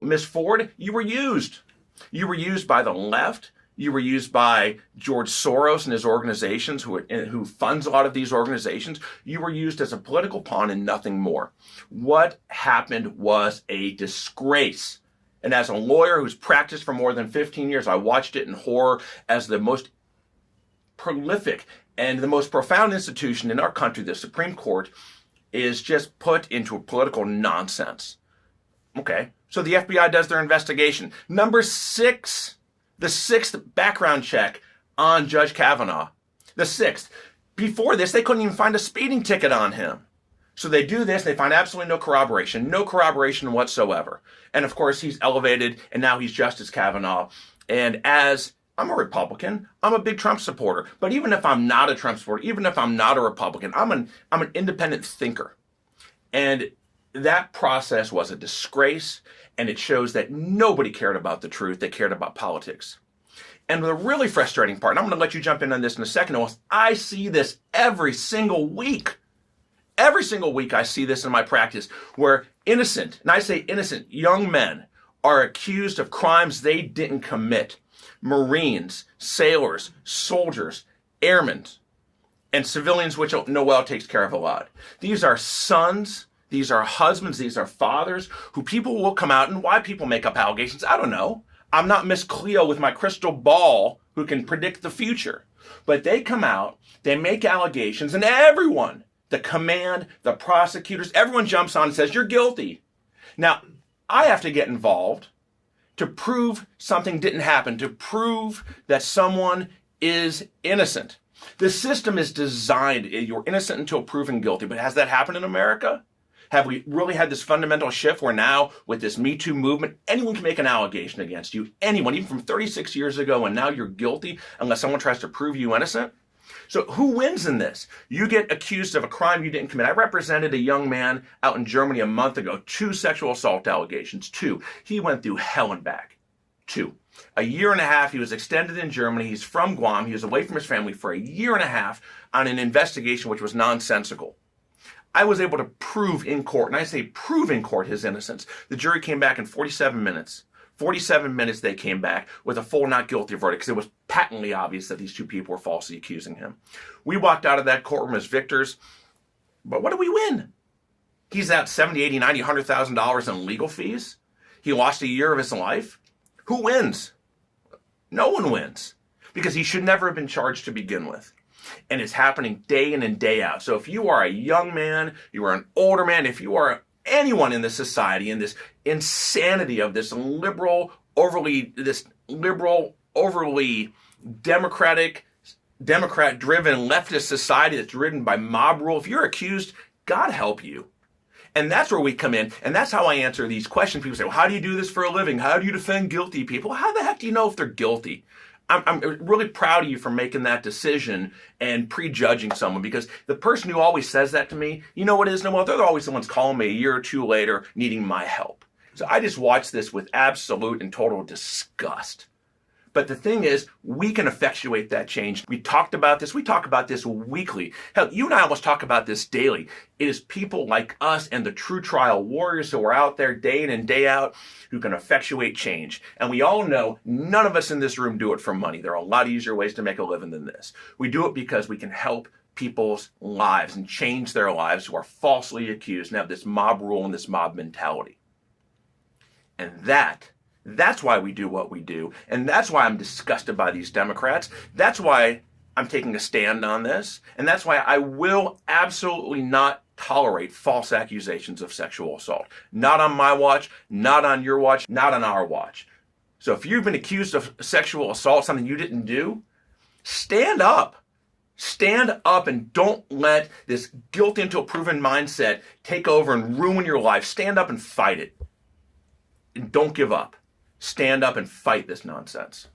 Ms. Ford, you were used. You were used by the left. You were used by George Soros and his organizations, who funds a lot of these organizations. You were used as a political pawn and nothing more. What happened was a disgrace. And as a lawyer who's practiced for more than 15 years, I watched it in horror as the most prolific and the most profound institution in our country, the Supreme Court, is just put into a political nonsense. Okay, so the FBI does their investigation. Number 6, the 6th background check on Judge Kavanaugh. The 6th. Before this, they couldn't even find a speeding ticket on him. So they do this, they find absolutely no corroboration whatsoever. And of course, he's elevated, and now he's Justice Kavanaugh. And as I'm a Republican, I'm a big Trump supporter. But even if I'm not a Trump supporter, even if I'm not a Republican, I'm an independent thinker. And that process was a disgrace, and it shows that nobody cared about the truth, they cared about politics. And the really frustrating part, and I'm going to let you jump in on this in a second, is I see this every single week. Every single week I see this in my practice where innocent, and I say innocent, young men are accused of crimes they didn't commit. Marines, sailors, soldiers, airmen, and civilians, which Noel takes care of a lot. These are sons, these are husbands, these are fathers who people will come out, and why people make up allegations, I don't know. I'm not Miss Cleo with my crystal ball who can predict the future. But they come out, they make allegations, and everyone, the command, the prosecutors, everyone jumps on and says, you're guilty. Now, I have to get involved to prove something didn't happen, to prove that someone is innocent. The system is designed, you're innocent until proven guilty, but has that happened in America? Have we really had this fundamental shift where now, with this Me Too movement, anyone can make an allegation against you? Anyone, even from 36 years ago, and now you're guilty unless someone tries to prove you innocent? So who wins in this? You get accused of a crime you didn't commit. I represented a young man out in Germany a month ago, 2 sexual assault allegations, 2. He went through hell and back, 2. A year and a half, he was extended in Germany. He's from Guam. He was away from his family for a year and a half on an investigation which was nonsensical. I was able to prove in court, and I say prove in court, his innocence. The jury came back in 47 minutes. 47 minutes they came back with a full not guilty verdict because it was patently obvious that these 2 people were falsely accusing him. We walked out of that courtroom as victors, but what did we win? He's out $70, $80, $90, $100,000 in legal fees. He lost a year of his life. Who wins? No one wins because he should never have been charged to begin with. And it's happening day in and day out. So if you are a young man, you are an older man, if you are anyone in this society, in this insanity of this liberal, overly Democrat-driven leftist society that's ridden by mob rule, if you're accused, God help you. And that's where we come in, and that's how I answer these questions. People say, well, how do you do this for a living? How do you defend guilty people? How the heck do you know if they're guilty? I'm really proud of you for making that decision and prejudging someone, because the person who always says that to me, you know what it is, Noel? They're always the ones calling me a year or 2 later needing my help. So I just watch this with absolute and total disgust. But the thing is, we can effectuate that change. We talked about this. We talk about this weekly. Hell, you and I almost talk about this daily. It is people like us and the true trial warriors who are out there day in and day out who can effectuate change. And we all know none of us in this room do it for money. There are a lot easier ways to make a living than this. We do it because we can help people's lives and change their lives who are falsely accused and have this mob rule and this mob mentality. And that's why we do what we do. And that's why I'm disgusted by these Democrats. That's why I'm taking a stand on this. And that's why I will absolutely not tolerate false accusations of sexual assault. Not on my watch, not on your watch, not on our watch. So if you've been accused of sexual assault, something you didn't do, stand up. Stand up and don't let this guilty until proven mindset take over and ruin your life. Stand up and fight it. And don't give up. Stand up and fight this nonsense.